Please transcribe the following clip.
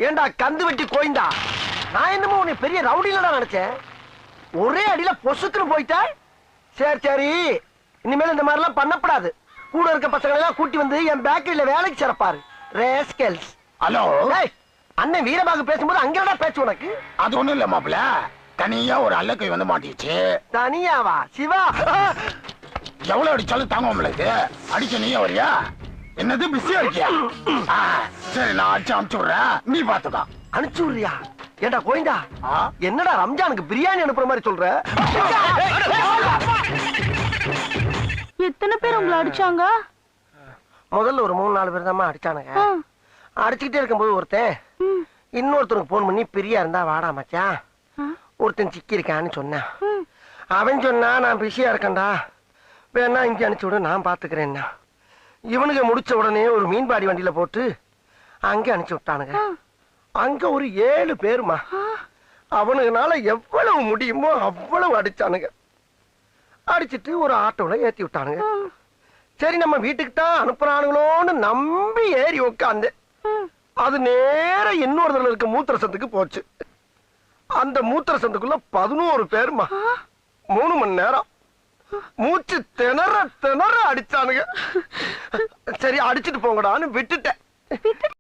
ஏண்டா கந்து வெட்டி கோயிந்தா, நான் என்னமோ உன்னை பெரிய ரவுடியில நினைச்சேன். ஒரே அடியில பொசுக்குன்னு போயிட்ட. சரி சரி, இனிமேல் இந்த மாதிரி எல்லாம் பண்ணப்படாது. கூட இருக்க பசங்களை எல்லாம் கூட்டி வந்து என் பேக்கரியில வேலைக்கு சிறப்பாரு. ரேஸ்கல்ஸ். ஹலோ, அண்ணன் வீரபாகு பேசும்போது அங்கடா பேச்சு உனக்கு? அது ஒண்ணும் இல்ல மாப்பிள்ள, தனியா ஒரு அல்லக்கை வந்து மாட்டிச்சு. தனியாவா? சிவா எவ்வளவு அடிச்சாலும் தாங்க முடியல. அடிச்ச நீயே வரியா? என்னது பிஸியா இருக்கியா? சரி, நான் அடிச்சு அனுப்பிச்சு விடுறேன், நீ பாத்துக்கா. அனுப்பிச்சு விடுறியா? ஏண்டா கோயிந்தா, என்னடா ரம்ஜானுக்கு பிரியாணி அனுப்புற மாதிரி சொல்ற? எத்தனை பேர் உங்களை அடிச்சாங்க? முதல்ல ஒரு 3-4 பேர் தான் அடிச்சானுங்க. அடிச்சுக்கிட்டே இருக்கும்போது ஒருத்தன் இன்னொருத்தருக்கு போன் பண்ணி பிரியா இருந்தா வாடா மச்சான், ஒருத்தன் சிக்கி இருக்கான்னு சொன்னான். அவன் சொன்னா நான் பிஸியா இருக்கேன்டா, வேணா இங்க அனுப்பிச்சு விடு, நான் பாத்துக்கிறேன்னா. இவனுக்கு முடிச்ச உடனே ஒரு மீன்பாடி வண்டியில போட்டு அங்க அனுப்பிச்சு விட்டானுங்க. அங்க ஒரு 7 பேருமா. அவனுக்குனால எவ்வளவு முடியுமோ அவ்வளவு அடிச்சானுங்க. அடிச்சிட்டு ஒரு ஆட்டோல ஏத்தி விட்டானுங்க. சரி, நம்ம வீட்டுக்கு தான் அனுப்புறானுங்களோன்னு நம்பி ஏறி உட்காந்து அது நேர இன்னொருத்தல இருக்க மூத்திர சந்துக்கு போச்சு. அந்த மூத்திர சந்துக்குள்ள 11 பேருமா. 3 மணி நேரம் மூச்சு திணற திணற அடிச்சானுங்க. சரி, அடிச்சுட்டு போங்கடான்னு விட்டுட்டேன்.